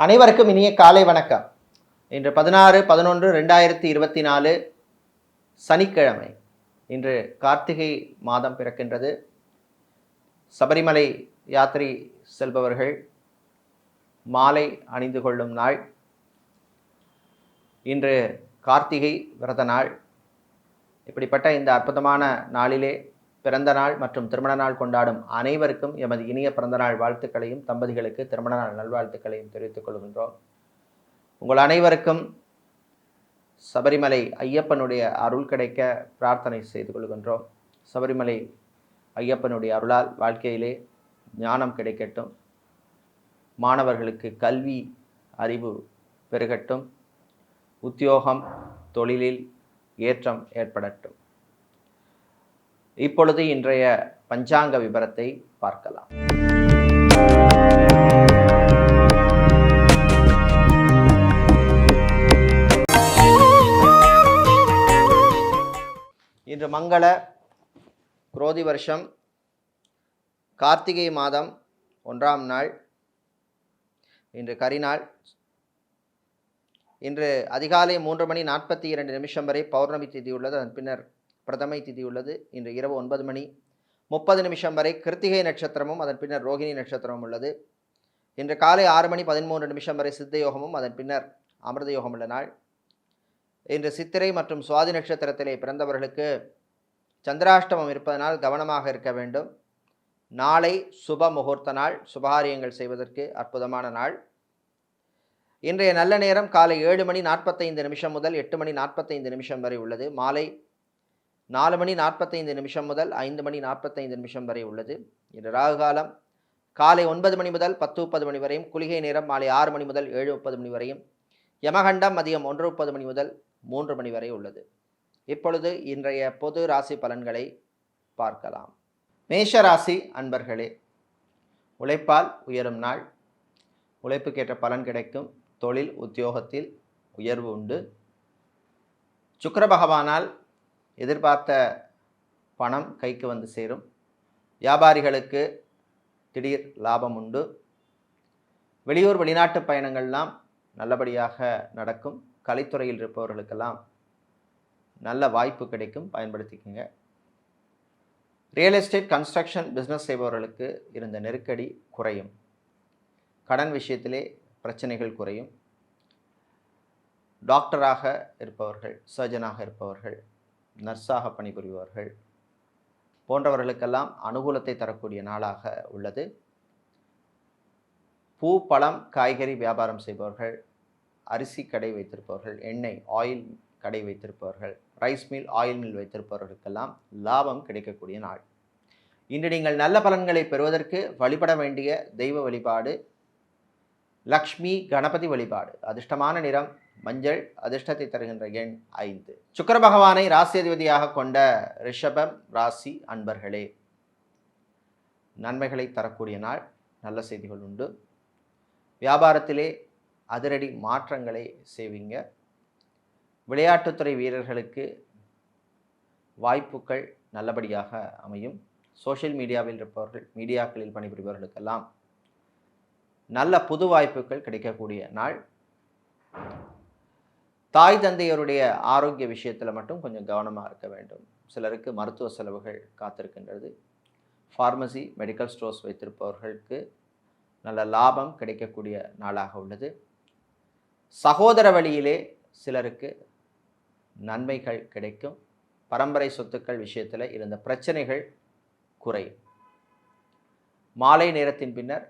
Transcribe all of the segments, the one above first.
அனைவருக்கும் இனிய காலை வணக்கம். இன்று 16/11/2024 சனிக்கிழமை. இன்று கார்த்திகை மாதம் பிறக்கின்றது. சபரிமலை யாத்திரை செல்பவர்கள் மாலை அணிந்து கொள்ளும் நாள். இன்று கார்த்திகை விரத நாள். இப்படிப்பட்ட இந்த அற்புதமான நாளிலே பிறந்த நாள் மற்றும் திருமண நாள் கொண்டாடும் அனைவருக்கும் எமது இனிய பிறந்தநாள் வாழ்த்துக்களையும் தம்பதிகளுக்கு திருமண நாள் நல்வாழ்த்துக்களையும் தெரிவித்துக் கொள்கின்றோம். உங்கள் அனைவருக்கும் சபரிமலை ஐயப்பனுடைய அருள் கிடைக்க பிரார்த்தனை செய்து கொள்கின்றோம். சபரிமலை ஐயப்பனுடைய அருளால் வாழ்க்கையிலே ஞானம் கிடைக்கட்டும், மாணவர்களுக்கு கல்வி அறிவு பெருகட்டும், உத்தியோகம் தொழிலில் ஏற்றம் ஏற்படட்டும். இப்பொழுது இன்றைய பஞ்சாங்க விபரத்தை பார்க்கலாம். இன்று மங்கள குரோதி வருஷம் கார்த்திகை மாதம் 1ஆம் நாள். இன்று கரிநாள். இன்று அதிகாலை 3:42 வரை பௌர்ணமி திதி உள்ளது. அதன் பின்னர் பிரதமை திதி உள்ளது. இன்று இரவு 9:30 வரை கிருத்திகை நட்சத்திரமும் அதன் பின்னர் ரோகிணி நட்சத்திரமும் உள்ளது. இன்று காலை 6:13 வரை சித்த யோகமும் அதன் பின்னர் அமிர்த யோகம் உள்ள நாள். இன்று சித்திரை மற்றும் சுவாதி நட்சத்திரத்திலே பிறந்தவர்களுக்கு சந்திராஷ்டமம் இருப்பதனால் கவனமாக இருக்க வேண்டும். நாளை சுப முகூர்த்த நாள். சுபகாரியங்கள் செய்வதற்கு அற்புதமான நாள். இன்றைய நல்ல நேரம் காலை 7:45 முதல் 8:45 வரை உள்ளது. மாலை 4:45 முதல் 5:45 வரை உள்ளது. இன்று ராகு காலம் காலை 9 மணி முதல் 10:30 வரையும், குளிகை நேரம் மாலை 6 மணி முதல் 7:30 வரையும், யமகண்டம் மதியம் 1:30 முதல் 3 வரை உள்ளது. இப்பொழுது இன்றைய பொது ராசி பலன்களை பார்க்கலாம். மேஷ ராசி அன்பர்களே, உழைப்பால் உயரும் நாள். உழைப்புக்கேற்ற பலன் கிடைக்கும். தொழில் உத்தியோகத்தில் உயர்வு உண்டு. சுக்கிர பகவானால் எதிர்பார்த்த பணம் கைக்கு வந்து சேரும். வியாபாரிகளுக்கு திடீர் லாபம் உண்டு. வெளியூர் வெளிநாட்டு பயணங்கள்லாம் நல்லபடியாக நடக்கும். கலைத்துறையில் இருப்பவர்களுக்கெல்லாம் நல்ல வாய்ப்பு கிடைக்கும், பயன்படுத்திக்கங்க. ரியல் எஸ்டேட் கன்ஸ்ட்ரக்ஷன் பிஸ்னஸ் செய்பவர்களுக்கு இருந்த நெருக்கடி குறையும். கடன் விஷயத்திலே பிரச்சனைகள் குறையும். டாக்டராக இருப்பவர்கள், சர்ஜனாக இருப்பவர்கள், நர்ஸாக பணிபுரிபவர்கள் போன்றவர்களுக்கெல்லாம் அனுகூலத்தை தரக்கூடிய நாளாக உள்ளது. பூ பழம் காய்கறி வியாபாரம் செய்பவர்கள், அரிசி கடை வைத்திருப்பவர்கள், எண்ணெய் ஆயில் கடை வைத்திருப்பவர்கள், ரைஸ் மில் ஆயில் மில் வைத்திருப்பவர்களுக்கெல்லாம் லாபம் கிடைக்கக்கூடிய நாள். இன்று நீங்கள் நல்ல பலன்களை பெறுவதற்கு வழிபட வேண்டிய தெய்வ வழிபாடு லக்ஷ்மி கணபதி வழிபாடு. அதிர்ஷ்டமான நிறம் மஞ்சள். அதிர்ஷ்டத்தை தருகின்ற எண் 5. சுக்கிர பகவானை ராசி அதிபதியாக கொண்ட ரிஷபம் ராசி அன்பர்களே, நன்மைகளை தரக்கூடிய நாள். நல்ல செய்திகள் உண்டு. வியாபாரத்திலே அதிரடி மாற்றங்களை செய்வீங்க. விளையாட்டுத்துறை வீரர்களுக்கு வாய்ப்புகள் நல்லபடியாக அமையும். சோஷியல் மீடியாவில் இருப்பவர்கள், மீடியாக்களில் பணிபுரிபவர்களுக்கெல்லாம் நல்ல புது வாய்ப்புகள் கிடைக்கக்கூடிய நாள். தாய் தந்தையருடைய ஆரோக்கிய விஷயத்தில் மட்டும் கொஞ்சம் கவனமாக இருக்க வேண்டும். சிலருக்கு மருத்துவ செலவுகள் காத்திருக்கின்றது. ஃபார்மசி மெடிக்கல் ஸ்டோர்ஸ் வைத்திருப்பவர்களுக்கு நல்ல லாபம் கிடைக்கக்கூடிய நாளாக உள்ளது. சகோதர வழியிலே சிலருக்கு நன்மைகள் கிடைக்கும். பரம்பரை சொத்துக்கள் விஷயத்தில் இருந்த பிரச்சனைகள் குறையும். மாலை நேரத்தின் பின்னர்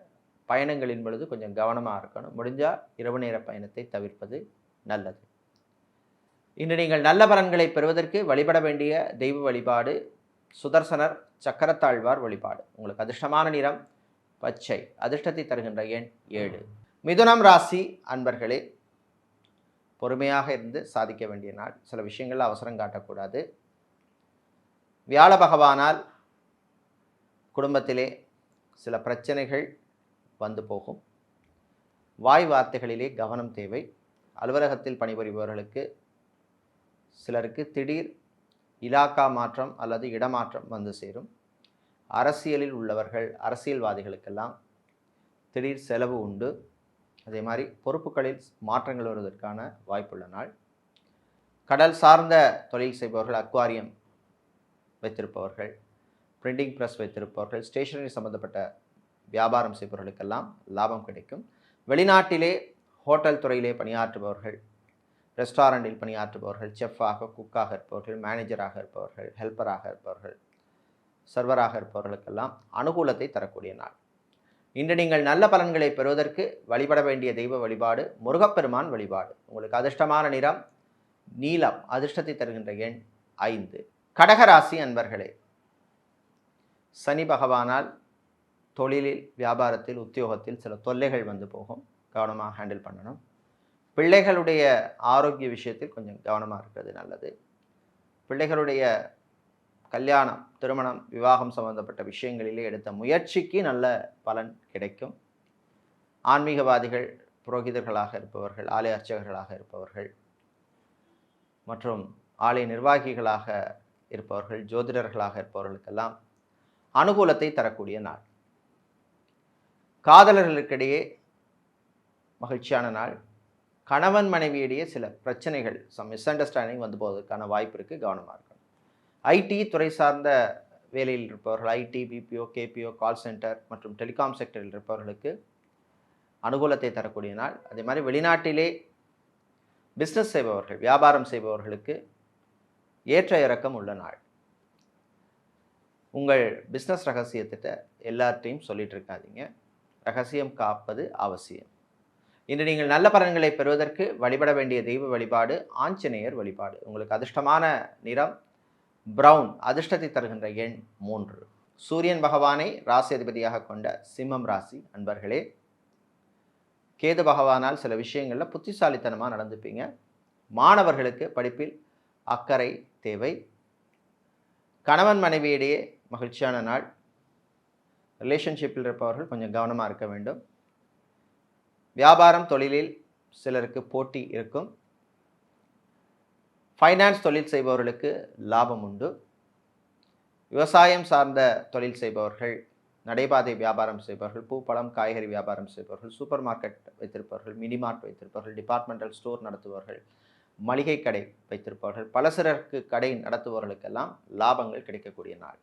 பயணங்களின் பொழுது கொஞ்சம் கவனமாக இருக்கணும். முடிஞ்சால் இரவு நேர பயணத்தை தவிர்ப்பது நல்லது. இன்று நீங்கள் நல்ல பலன்களை பெறுவதற்கு வழிபட வேண்டிய தெய்வ வழிபாடு சுதர்சனர் சக்கரத்தாழ்வார் வழிபாடு. உங்களுக்கு அதிர்ஷ்டமான நிறம் பச்சை. அதிர்ஷ்டத்தை தருகின்ற எண் 7. மிதுனம் ராசி அன்பர்களே, பொறுமையாக இருந்து சாதிக்க வேண்டிய நாள். சில விஷயங்கள் அவசரம் காட்டக்கூடாது. வியாழ பகவானால் குடும்பத்திலே சில பிரச்சனைகள் வந்து போகும். வாய் வார்த்தைகளிலே கவனம் தேவை. அலுவலகத்தில் பணிபுரிபவர்களுக்கு சிலருக்கு திடீர் இலாக்கா மாற்றம் அல்லது இடமாற்றம் வந்து சேரும். அரசியலில் உள்ளவர்கள், அரசியல்வாதிகளுக்கெல்லாம் திடீர் செலவு உண்டு. அதே மாதிரி பொறுப்புகளில் மாற்றங்கள் வருவதற்கான வாய்ப்புள்ள நாள். கடல் சார்ந்த தொழில் செய்பவர்கள், அக்வாரியம் வைத்திருப்பவர்கள், பிரிண்டிங் ப்ரெஸ் வைத்திருப்பவர்கள், ஸ்டேஷனரி சம்பந்தப்பட்ட வியாபாரம் செய்பவர்களுக்கெல்லாம் லாபம் கிடைக்கும். வெளிநாட்டிலே ஹோட்டல் துறையிலே பணியாற்றுபவர்கள், ரெஸ்டாரண்டில் பணியாற்றுபவர்கள், செஃப்பாக, குக்காக இருப்பவர்கள், மேனேஜராக இருப்பவர்கள், ஹெல்ப்பராக இருப்பவர்கள், சர்வராக இருப்பவர்களுக்கெல்லாம் அனுகூலத்தை தரக்கூடிய நாள். இன்று நீங்கள் நல்ல பலன்களை பெறுவதற்கு வழிபட வேண்டிய தெய்வ வழிபாடு முருகப்பெருமான் வழிபாடு. உங்களுக்கு அதிர்ஷ்டமான நிறம் நீலம், அதிர்ஷ்டத்தை தருகின்ற எண் 5. கடகராசி அன்பர்களே, சனி பகவானால் தொழிலில், வியாபாரத்தில், உத்தியோகத்தில் சில தொல்லைகள் வந்து போகும். கவனமாக ஹேண்டில் பண்ணணும். பிள்ளைகளுடைய ஆரோக்கிய விஷயத்தில் கொஞ்சம் கவனமாக இருக்கிறது நல்லது. பிள்ளைகளுடைய கல்யாணம், திருமணம், விவாகம் சம்பந்தப்பட்ட விஷயங்களிலே எடுத்த முயற்சிக்கு நல்ல பலன் கிடைக்கும். ஆன்மீகவாதிகள், புரோகிதர்களாக இருப்பவர்கள், ஆலய அர்ச்சகர்களாக இருப்பவர்கள் மற்றும் ஆலய நிர்வாகிகளாக இருப்பவர்கள், ஜோதிடர்களாக இருப்பவர்களுக்கெல்லாம் அனுகூலத்தை தரக்கூடிய நாள். காதலர்களுக்கிடையே மகிழ்ச்சியான நாள். கணவன் மனைவியிடையே சில பிரச்சனைகள், மிஸ் அண்டர்ஸ்டாண்டிங் வந்து போவதற்கான வாய்ப்பு இருக்குது. கவனமாக இருக்கணும். ஐடி துறை சார்ந்த வேலையில் இருப்பவர்கள், ID, BPO, KPO, call centre மற்றும் டெலிகாம் செக்டரில் இருப்பவர்களுக்கு அனுகூலத்தை தரக்கூடிய நாள். அதே மாதிரி வெளிநாட்டிலே பிஸ்னஸ் செய்பவர்கள், வியாபாரம் செய்பவர்களுக்கு ஏற்ற இறக்கம் உள்ள நாள். உங்கள் பிஸ்னஸ் ரகசியத்திட்ட எல்லார்ட்டையும் சொல்லிட்டு இருக்காதீங்க. ரகசியம் காப்பது அவசியம். இன்று நீங்கள் நல்ல பலன்களை பெறுவதற்கு வழிபட வேண்டிய தெய்வ வழிபாடு ஆஞ்சநேயர் வழிபாடு. உங்களுக்கு அதிர்ஷ்டமான நிறம் பிரவுன், அதிர்ஷ்டத்தை தருகின்ற எண் 3. சூரியன் பகவானை ராசி அதிபதியாக கொண்ட சிம்மம் ராசி அன்பர்களே, கேது பகவானால் சில விஷயங்களில் புத்திசாலித்தனமாக நடந்துப்பீங்க. மாணவர்களுக்கு படிப்பில் அக்கறை தேவை. கணவன் மனைவியிடையே மகிழ்ச்சியான நாள். ரிலேஷன்ஷிப்பில் இருப்பவர்கள் கொஞ்சம் கவனமாக இருக்க வேண்டும். வியாபாரம், தொழிலில் சிலருக்கு போட்டி இருக்கும். ஃபைனான்ஸ் தொழில் செய்பவர்களுக்கு லாபம் உண்டு. விவசாயம் சார்ந்த தொழில் செய்பவர்கள், நடைபாதை வியாபாரம் செய்பவர்கள், பூ, பழம், காய்கறி வியாபாரம் செய்பவர்கள், சூப்பர் மார்க்கெட் வைத்திருப்பவர்கள், மினி மார்ட் வைத்திருப்பவர்கள், டிபார்ட்மெண்டல் ஸ்டோர் நடத்துபவர்கள், மளிகை கடை வைத்திருப்பவர்கள், பலசரக்கு கடை நடத்துபவர்களுக்கெல்லாம் லாபங்கள் கிடைக்கக்கூடிய நாள்.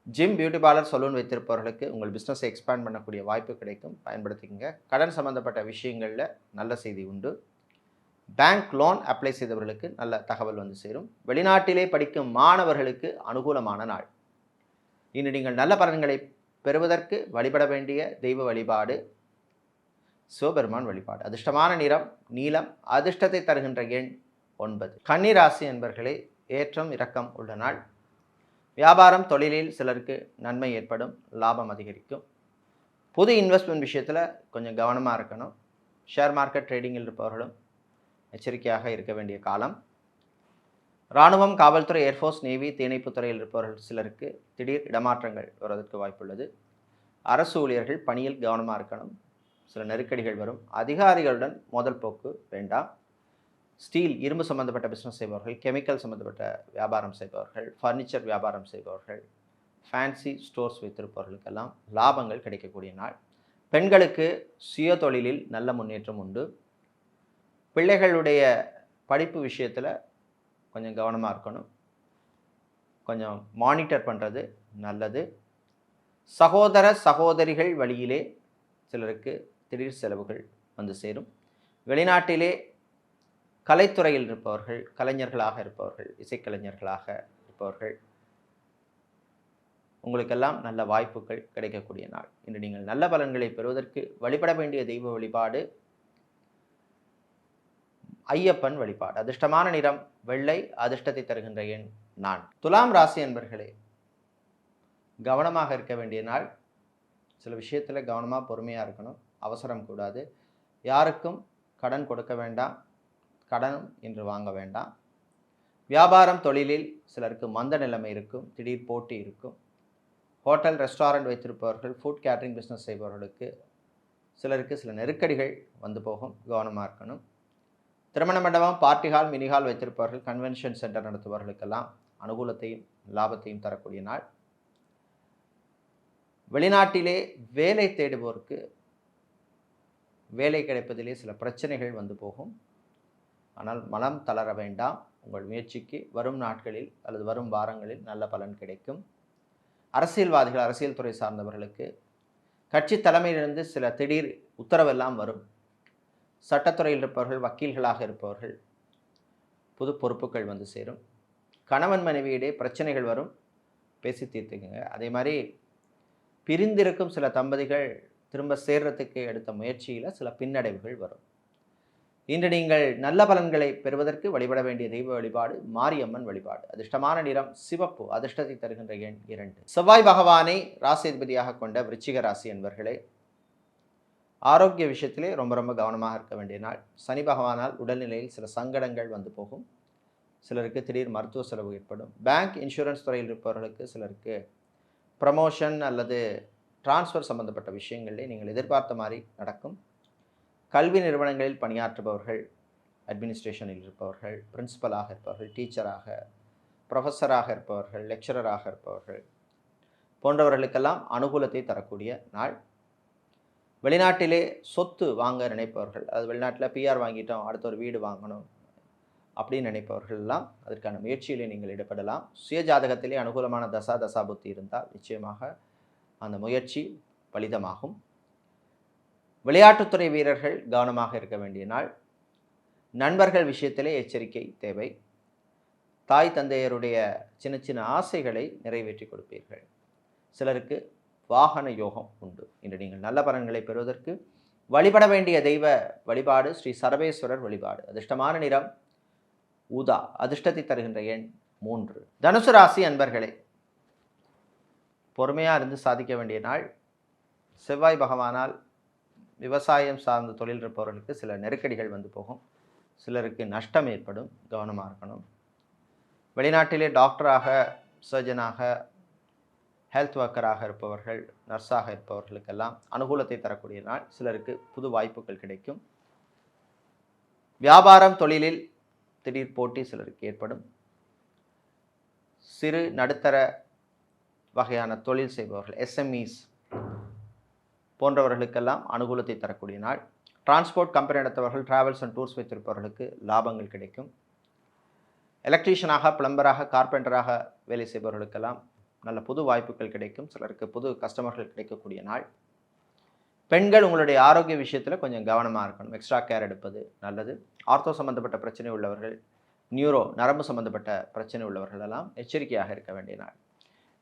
ஜிம், பியூட்டி பார்லர், சலூன் வைத்திருப்பவர்களுக்கு உங்கள் பிஸ்னஸை எக்ஸ்பேண்ட் பண்ணக்கூடிய வாய்ப்பு கிடைக்கும். பயன்படுத்திக்கங்க. கடன் சம்பந்தப்பட்ட விஷயங்களில் நல்ல செய்தி உண்டு. பேங்க் லோன் அப்ளை செய்தவர்களுக்கு நல்ல தகவல் வந்து சேரும். வெளிநாட்டிலே படிக்கும் மாணவர்களுக்கு அனுகூலமான நாள். இன்று நீங்கள் நல்ல பலன்களை பெறுவதற்கு வழிபட வேண்டிய தெய்வ வழிபாடு சிவபெருமான் வழிபாடு. அதிர்ஷ்டமான நிறம் நீலம், அதிர்ஷ்டத்தை தருகின்ற எண் 9. கன்னிராசி என்பர்களே, ஏற்றம் இறக்கம் உள்ள நாள். வியாபாரம், தொழிலில் சிலருக்கு நன்மை ஏற்படும், லாபம் அதிகரிக்கும். புது இன்வெஸ்ட்மெண்ட் விஷயத்தில் கொஞ்சம் கவனமாக இருக்கணும். ஷேர் மார்க்கெட் ட்ரேடிங்கில் இருப்பவர்களும் எச்சரிக்கையாக இருக்க வேண்டிய காலம். இராணுவம், காவல்துறை, ஏர்ஃபோர்ஸ், நேவி, தீயணைப்பு துறையில் இருப்பவர்கள் சிலருக்கு திடீர் இடமாற்றங்கள் வருவதற்கு வாய்ப்புள்ளது. அரசு ஊழியர்கள் பணியில் கவனமாக இருக்கணும். சில நெருக்கடிகள் வரும். அதிகாரிகளுடன் மோதல் போக்கு வேண்டாம். ஸ்டீல், இரும்பு சம்பந்தப்பட்ட பிஸ்னஸ் செய்பவர்கள், கெமிக்கல் சம்பந்தப்பட்ட வியாபாரம் செய்பவர்கள், ஃபர்னிச்சர் வியாபாரம் செய்பவர்கள், ஃபேன்சி ஸ்டோர்ஸ் வைத்திருப்பவர்களுக்கெல்லாம் லாபங்கள் கிடைக்கக்கூடிய நாள். பெண்களுக்கு சுய தொழிலில் நல்ல முன்னேற்றம் உண்டு. பிள்ளைகளுடைய படிப்பு விஷயத்தில் கொஞ்சம் கவனமாக இருக்கணும். கொஞ்சம் மானிட்டர் பண்ணுறது நல்லது. சகோதர சகோதரிகள் வழியிலே சிலருக்கு திடீர் செலவுகள் வந்து சேரும். வெளிநாட்டிலே கலைத்துறையில் இருப்பவர்கள், கலைஞர்களாக இருப்பவர்கள், இசைக்கலைஞர்களாக இருப்பவர்கள், உங்களுக்கெல்லாம் நல்ல வாய்ப்புகள் கிடைக்கக்கூடிய நாள். இன்று நீங்கள் நல்ல பலன்களை பெறுவதற்கு வழிபட வேண்டிய தெய்வ வழிபாடு ஐயப்பன் வழிபாடு. அதிர்ஷ்டமான நிறம் வெள்ளை, அதிர்ஷ்டத்தை தருகின்ற எண் 4. துலாம் ராசி என்பர்களே, கவனமாக இருக்க வேண்டிய நாள். சில விஷயத்தில் கவனமாக பொறுமையாக இருக்கணும். அவசரம் கூடாது. யாருக்கும் கடன் கொடுக்க வேண்டாம், கடனும் இன்று வாங்க வேண்டாம். வியாபாரம், தொழிலில் சிலருக்கு மந்த நிலைமை இருக்கும், திடீர் போட்டி இருக்கும். ஹோட்டல், ரெஸ்டாரண்ட் வைத்திருப்பவர்கள், ஃபுட் கேட்ரிங் பிஸ்னஸ் செய்பவர்களுக்கு சிலருக்கு சில நெருக்கடிகள் வந்து போகும். கவனமாக இருக்கணும். திருமண மண்டபம், பார்ட்டி ஹால், மினி ஹால் வைத்திருப்பவர்கள், கன்வென்ஷன் சென்டர் நடத்துபவர்களுக்கெல்லாம் அனுகூலத்தையும் லாபத்தையும் தரக்கூடிய நாள். வெளிநாட்டிலே வேலை தேடுவோருக்கு வேலை கிடைப்பதிலே சில பிரச்சனைகள் வந்து போகும். ஆனால் மனம் தளர வேண்டாம். உங்கள் முயற்சிக்கு வரும் நாட்களில் அல்லது வரும் வாரங்களில் நல்ல பலன் கிடைக்கும். அரசியல்வாதிகள், அரசியல் துறை சார்ந்தவர்களுக்கு கட்சி தலைமையிலிருந்து சில திடீர் உத்தரவெல்லாம் வரும். சட்டத்துறையில் இருப்பவர்கள், வக்கீல்களாக இருப்பவர்கள், புது பொறுப்புகள் வந்து சேரும். கணவன் மனைவியிடையே பிரச்சனைகள் வரும், பேசி தீர்த்துக்குங்க. அதே மாதிரி பிரிந்திருக்கும் சில தம்பதிகள் திரும்ப சேர்றதுக்கு எடுத்த முயற்சியில் சில பின்னடைவுகள் வரும். இன்று நீங்கள் நல்ல பலன்களை பெறுவதற்கு வழிபட வேண்டிய தெய்வ வழிபாடு மாரியம்மன் வழிபாடு. அதிர்ஷ்டமான நிறம் சிவப்பு. அதிர்ஷ்டத்தை தருகின்ற எண் 2. செவ்வாய் பகவானை ராசிதிபதியாக கொண்ட விருச்சிக ராசி என்பர்களே, ஆரோக்கிய விஷயத்திலே ரொம்ப ரொம்ப கவனமாக இருக்க வேண்டிய நாள். சனி பகவானால் உடல்நிலையில் சில சங்கடங்கள் வந்து போகும். சிலருக்கு திடீர் மருத்துவ செலவு ஏற்படும். பேங்க், இன்சூரன்ஸ் துறையில் இருப்பவர்களுக்கு சிலருக்கு ப்ரமோஷன் அல்லது டிரான்ஸ்ஃபர் சம்பந்தப்பட்ட விஷயங்களிலே நீங்கள் எதிர்பார்த்த மாதிரி நடக்கும். கல்வி நிறுவனங்களில் பணியாற்றுபவர்கள், அட்மினிஸ்ட்ரேஷனில் இருப்பவர்கள், பிரின்சிபலாக இருப்பவர்கள், டீச்சராக, ப்ரொஃபஸராக இருப்பவர்கள், லெக்சரராக இருப்பவர்கள் போன்றவர்களுக்கெல்லாம் அனுகூலத்தை தரக்கூடிய நாள். வெளிநாட்டிலே சொத்து வாங்க நினைப்பவர்கள், அதாவது வெளிநாட்டில் பிஆர் வாங்கிட்டோம், அடுத்த ஒரு வீடு வாங்கணும் அப்படின்னு நினைப்பவர்கள் எல்லாம் அதற்கான முயற்சியிலே நீங்கள் ஈடுபடலாம். சுய ஜாதகத்திலே அனுகூலமான தசாபுத்தி இருந்தால் நிச்சயமாக அந்த முயற்சி பலிதமாகும். விளையாட்டுத்துறை வீரர்கள் கவனமாக இருக்க வேண்டிய நாள். நண்பர்கள் விஷயத்திலே எச்சரிக்கை தேவை. தாய் தந்தையருடைய சின்ன சின்ன ஆசைகளை நிறைவேற்றி கொடுப்பீர்கள். சிலருக்கு வாகன யோகம் உண்டு. இன்று நீங்கள் நல்ல பலன்களை பெறுவதற்கு வழிபட வேண்டிய தெய்வ வழிபாடு ஸ்ரீ சரபேஸ்வரர் வழிபாடு. அதிர்ஷ்டமான நிறம் ஊதா. அதிர்ஷ்டத்தை தருகின்ற எண் 3. தனுசு ராசி அன்பர்களே, பொறுமையாக இருந்து சாதிக்க வேண்டிய நாள். செவ்வாய் பகவானால் விவசாயம் சார்ந்த தொழில் இருப்பவர்களுக்கு சில நெருக்கடிகள் வந்து போகும். சிலருக்கு நஷ்டம் ஏற்படும், கவனமாக இருக்கணும். வெளிநாட்டிலே டாக்டராக, சர்ஜனாக, ஹெல்த் ஒர்க்கராக இருப்பவர்கள், நர்ஸாக இருப்பவர்களுக்கெல்லாம் அனுகூலத்தை தரக்கூடிய நாள். சிலருக்கு புது வாய்ப்புகள் கிடைக்கும். வியாபாரம், தொழிலில் திடீர் போட்டி சிலருக்கு ஏற்படும். சிறு நடுத்தர வகையான தொழில் செய்பவர்கள், எஸ்எம்இஸ் போன்றவர்களுக்கெல்லாம் அனுகூலத்தை தரக்கூடிய நாள். டிரான்ஸ்போர்ட் கம்பெனி நடத்தவர்கள், டிராவல்ஸ் அண்ட் டூர்ஸ் வைத்திருப்பவர்களுக்கு லாபங்கள் கிடைக்கும். எலக்ட்ரீஷியனாக, பிளம்பராக, கார்பெண்டராக வேலை செய்பவர்களுக்கெல்லாம் நல்ல புது வாய்ப்புகள் கிடைக்கும். சிலருக்கு புது கஸ்டமர்கள் கிடைக்கக்கூடிய நாள். பெண்கள் உங்களுடைய ஆரோக்கிய விஷயத்தில் கொஞ்சம் கவனமாக இருக்கணும். எக்ஸ்ட்ரா கேர் எடுப்பது நல்லது. ஆர்த்தோ சம்பந்தப்பட்ட பிரச்சனை உள்ளவர்கள், நியூரோ நரம்பு சம்பந்தப்பட்ட பிரச்சனை உள்ளவர்கள் எல்லாம் எச்சரிக்கையாக இருக்க வேண்டிய நாள்.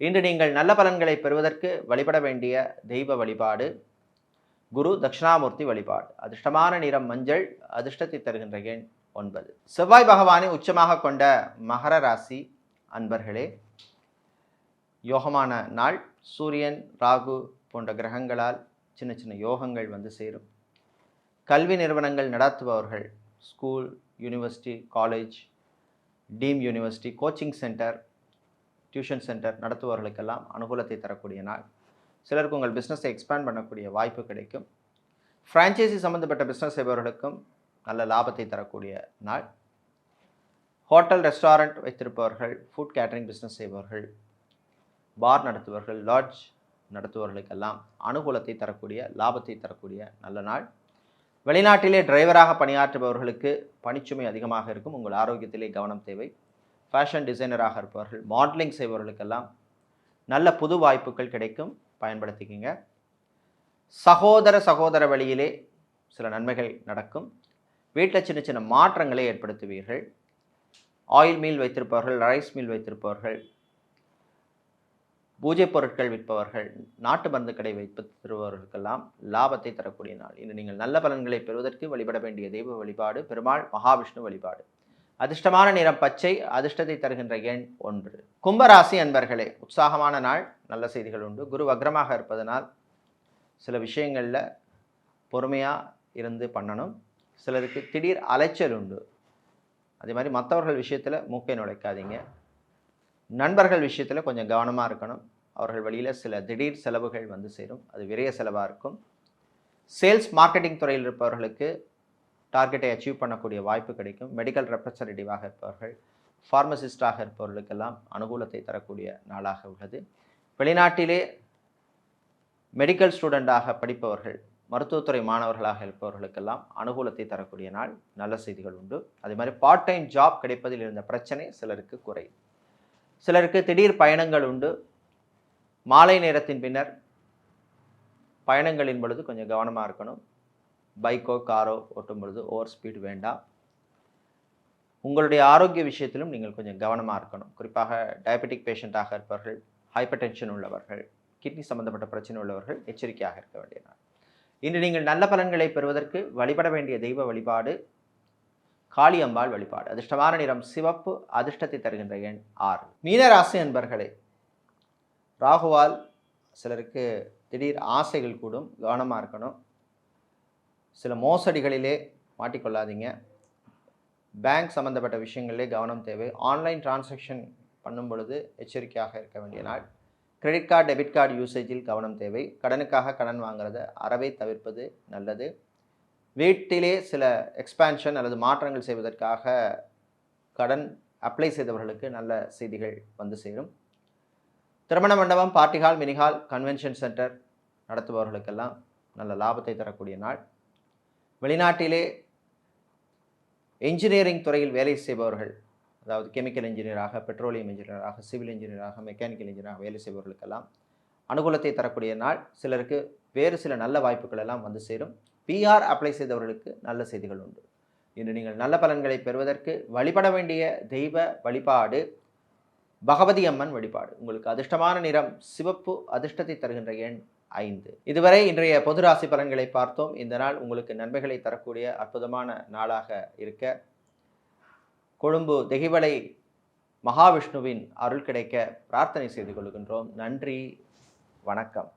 இன்று நீங்கள் நல்ல பலன்களை பெறுவதற்கு வழிபட வேண்டிய தெய்வ வழிபாடு குரு தட்சிணாமூர்த்தி வழிபாடு. அதிர்ஷ்டமான நிறம் மஞ்சள். அதிர்ஷ்டத்தை தருகின்ற எண் 9. செவ்வாய் பகவானை உச்சமாக கொண்ட மகர ராசி அன்பர்களே, யோகமான நாள். சூரியன், ராகு போன்ற கிரகங்களால் சின்ன சின்ன யோகங்கள் வந்து சேரும். கல்வி நிறுவனங்கள் நடத்துபவர்கள், school, university, college, deemed university, coaching centre, tuition centre நடத்துபவர்களுக்கெல்லாம் அனுகூலத்தை தரக்கூடிய நாள். சிலருக்கு உங்கள் பிஸ்னஸை எக்ஸ்பேண்ட் பண்ணக்கூடிய வாய்ப்பு கிடைக்கும். ஃப்ரான்ச்சைசி சம்மந்தப்பட்ட பிஸ்னஸ் செய்பவர்களுக்கும் நல்ல லாபத்தை தரக்கூடிய நாள். ஹோட்டல், ரெஸ்டாரண்ட் வைத்திருப்பவர்கள், ஃபுட் கேட்டரிங் பிஸ்னஸ் செய்பவர்கள், பார் நடத்துபவர்கள், லாட்ஜ் நடத்துபவர்களுக்கெல்லாம் அனுகூலத்தை தரக்கூடிய, லாபத்தை தரக்கூடிய நல்ல நாள். வெளிநாட்டிலே டிரைவராக பணியாற்றுபவர்களுக்கு பணிச்சுமை அதிகமாக இருக்கும். உங்கள் ஆரோக்கியத்திலே கவனம் தேவை. ஃபேஷன் டிசைனராக இருப்பவர்கள், மாடலிங் செய்பவர்களுக்கெல்லாம் நல்ல புது வாய்ப்புகள் கிடைக்கும், பயன்படுத்திக்கிங்க. சகோதர வழியிலே சில நன்மைகள் நடக்கும். வீட்டில் சின்ன சின்ன மாற்றங்களை ஏற்படுத்துவீர்கள். ஆயில் மீல் வைத்திருப்பவர்கள், ரைஸ் மீல் வைத்திருப்பவர்கள், பூஜை பொருட்கள் விற்பவர்கள், நாட்டு மருந்து கடை வைத்திருப்பவர்களுக்கெல்லாம் லாபத்தை தரக்கூடிய நாள். இன்று நீங்கள் நல்ல பலன்களை பெறுவதற்கு வழிபட வேண்டிய தெய்வ வழிபாடு பெருமாள் மகாவிஷ்ணு வழிபாடு. அதிர்ஷ்டமான நிறம் பச்சை. அதிர்ஷ்டத்தை தருகின்ற எண் 1. கும்பராசி அன்பர்களே, உற்சாகமான நாள். நல்ல செய்திகள் உண்டு. குரு வக்ரமாக இருப்பதனால் சில விஷயங்களில் பொறுமையாக இருந்து பண்ணணும். சிலருக்கு திடீர் அலைச்சல் உண்டு. அதே மாதிரி மற்றவர்கள் விஷயத்தில் மூக்கை நுழைக்காதீங்க. நண்பர்கள் விஷயத்தில் கொஞ்சம் கவனமாக இருக்கணும். அவர்கள் வழியில் சில திடீர் செலவுகள் வந்து சேரும். அது விரைய செலவாக இருக்கும். சேல்ஸ், மார்க்கெட்டிங் துறையில் இருப்பவர்களுக்கு டார்கெட்டை அச்சீவ் பண்ணக்கூடிய வாய்ப்பு கிடைக்கும். மெடிக்கல் ரெப்ரசன்டேட்டிவாக இருப்பவர்கள், ஃபார்மசிஸ்டாக இருப்பவர்களுக்கெல்லாம் அனுகூலத்தை தரக்கூடிய நாளாக உள்ளது. வெளிநாட்டிலே மெடிக்கல் ஸ்டூடெண்டாக படிப்பவர்கள், மருத்துவத்துறை மாணவர்களாக இருப்பவர்களுக்கெல்லாம் அனுகூலத்தை தரக்கூடிய நாள், நல்ல செய்திகள் உண்டு. அதே மாதிரி பார்ட் டைம் ஜாப் கிடைப்பதில் இருந்த பிரச்சனை சிலருக்கு குறையும். சிலருக்கு திடீர் பயணங்கள் உண்டு. மாலை நேரத்தின் பின்னர் பயணங்களின் பொழுது கொஞ்சம் கவனமாக இருக்கணும். பைக்கோ காரோ ஓட்டும் பொழுது ஓவர் ஸ்பீடு வேண்டாம். உங்களுடைய ஆரோக்கிய விஷயத்திலும் நீங்கள் கொஞ்சம் கவனமாக இருக்கணும். குறிப்பாக டயபெட்டிக் பேஷண்ட்டாக இருப்பவர்கள், ஹைப்பர் டென்ஷன் உள்ளவர்கள், கிட்னி சம்பந்தப்பட்ட பிரச்சனை உள்ளவர்கள் எச்சரிக்கையாக இருக்க வேண்டிய நாள். இன்று நீங்கள் நல்ல பலன்களை பெறுவதற்கு வழிபட வேண்டிய தெய்வ வழிபாடு காளியம்பாள் வழிபாடு. அதிர்ஷ்டமான நிறம் சிவப்பு, அதிர்ஷ்டத்தை தருகின்ற எண் 6. மீனராசி அன்பர்களே, ராகுவால் சிலருக்கு திடீர் ஆசைகள் கூடும், கவனமாக இருக்கணும். சில மோசடிகளிலே மாட்டிக்கொள்ளாதீங்க. பேங்க் சம்மந்தப்பட்ட விஷயங்களிலே கவனம் தேவை. ஆன்லைன் டிரான்சாக்ஷன் பண்ணும் பொழுது எச்சரிக்கையாக இருக்க வேண்டிய நாள். கிரெடிட் கார்டு, டெபிட் கார்டு யூசேஜில் கவனம் தேவை. கடனுக்காக கடன் வாங்குறத அறவே தவிர்ப்பது நல்லது. வீட்டிலே சில எக்ஸ்பான்ஷன் அல்லது மாற்றங்கள் செய்வதற்காக கடன் அப்ளை செய்தவர்களுக்கு நல்ல செய்திகள் வந்து சேரும். திருமண மண்டபம், party hall, mini hall, convention centre நடத்துபவர்களுக்கெல்லாம் நல்ல லாபத்தை தரக்கூடிய நாள். வெளிநாட்டிலே என்ஜினியரிங் துறையில் வேலை செய்பவர்கள், அதாவது கெமிக்கல் இன்ஜினியராக, பெட்ரோலியம் இன்ஜினியராக, சிவில் இன்ஜினியராக, மெக்கானிக்கல் இன்ஜினியராக வேலை செய்பவர்களுக்கெல்லாம் அனுகூலத்தை தரக்கூடிய நாள். சிலருக்கு வேறு சில நல்ல வாய்ப்புகள் எல்லாம் வந்து சேரும். பிஆர் அப்ளை செய்தவர்களுக்கு நல்ல செய்திகள் உண்டு. இன்று நீங்கள் நல்ல பலன்களை பெறுவதற்கு வழிபட வேண்டிய தெய்வ வழிபாடு பகவதி அம்மன் வழிபாடு. உங்களுக்கு அதிர்ஷ்டமான நிறம் சிவப்பு, அதிர்ஷ்டத்தை தருகின்ற எண் 5. இதுவரை இன்றைய பொது ராசி பலன்களை பார்த்தோம். இந்த நாள் உங்களுக்கு நன்மைகளை தரக்கூடிய அற்புதமான நாளாக இருக்க கொழும்பு தெகிவலை மகாவிஷ்ணுவின் அருள் கிடைக்க பிரார்த்தனை செய்து கொள்கின்றோம். நன்றி, வணக்கம்.